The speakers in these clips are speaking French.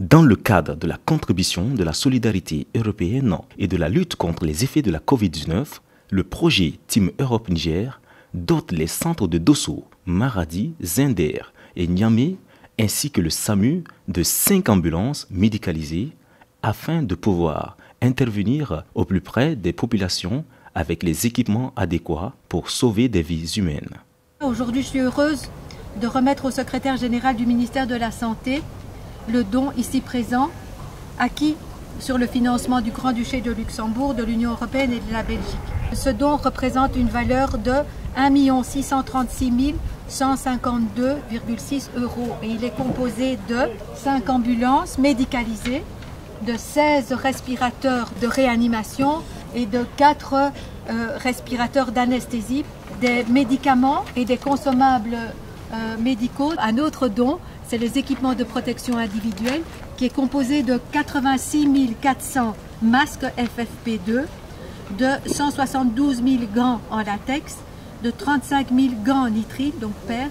Dans le cadre de la contribution de la solidarité européenne et de la lutte contre les effets de la Covid-19, le projet Team Europe Niger dote les centres de Dosso, Maradi, Zender et Niamey ainsi que le SAMU de 5 ambulances médicalisées afin de pouvoir intervenir au plus près des populations avec les équipements adéquats pour sauver des vies humaines. Aujourd'hui, je suis heureuse de remettre au secrétaire général du ministère de la Santé le don ici présent acquis sur le financement du Grand-Duché de Luxembourg, de l'Union européenne et de la Belgique. Ce don représente une valeur de 1 636 152,6 € et il est composé de 5 ambulances médicalisées, de 16 respirateurs de réanimation et de 4 respirateurs d'anesthésie, des médicaments et des consommables médicaux. Un autre don, c'est les équipements de protection individuelle qui est composé de 86 400 masques FFP2, de 172 000 gants en latex, de 35 000 gants nitrites, donc paires,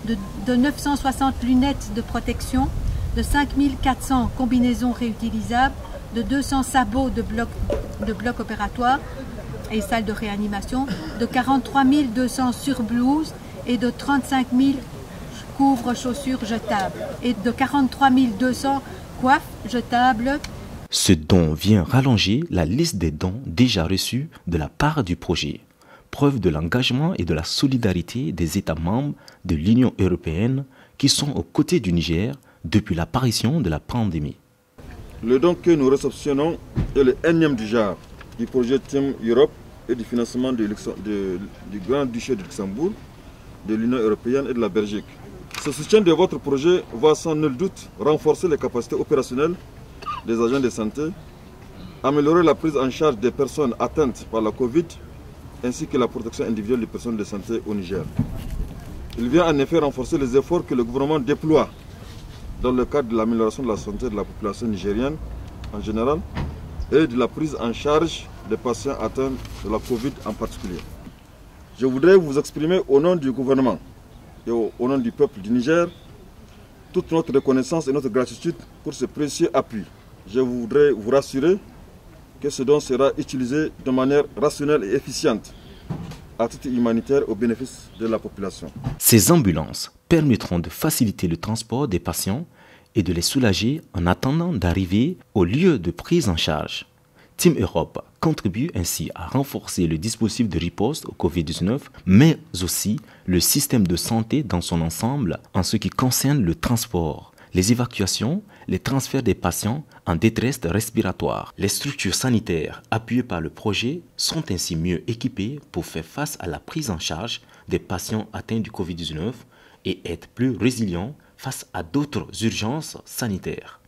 de 960 lunettes de protection, de 5 400 combinaisons réutilisables, de 200 sabots de blocs opératoires et salles de réanimation, de 43 200 surblouses et de 35 000 couvre-chaussures jetables et de 43 200 coiffes jetables. Ce don vient rallonger la liste des dons déjà reçus de la part du projet, preuve de l'engagement et de la solidarité des États membres de l'Union européenne qui sont aux côtés du Niger depuis l'apparition de la pandémie. Le don que nous réceptionnons est le énième du genre du projet Team Europe et du financement du Grand-Duché de Luxembourg, de l'Union européenne et de la Belgique. Ce soutien de votre projet va sans nul doute renforcer les capacités opérationnelles des agents de santé, améliorer la prise en charge des personnes atteintes par la Covid, ainsi que la protection individuelle des personnes de santé au Niger. Il vient en effet renforcer les efforts que le gouvernement déploie dans le cadre de l'amélioration de la santé de la population nigérienne en général et de la prise en charge des patients atteints de la Covid en particulier. Je voudrais vous exprimer au nom du gouvernement et au nom du peuple du Niger toute notre reconnaissance et notre gratitude pour ce précieux appui. Je voudrais vous rassurer que ce don sera utilisé de manière rationnelle et efficiente à titre humanitaire au bénéfice de la population. Ces ambulances permettront de faciliter le transport des patients et de les soulager en attendant d'arriver au lieu de prise en charge. Team Europe contribue ainsi à renforcer le dispositif de riposte au Covid-19, mais aussi le système de santé dans son ensemble en ce qui concerne le transport, les évacuations, les transferts des patients en détresse respiratoire. Les structures sanitaires appuyées par le projet sont ainsi mieux équipées pour faire face à la prise en charge des patients atteints du Covid-19 et être plus résilients face à d'autres urgences sanitaires.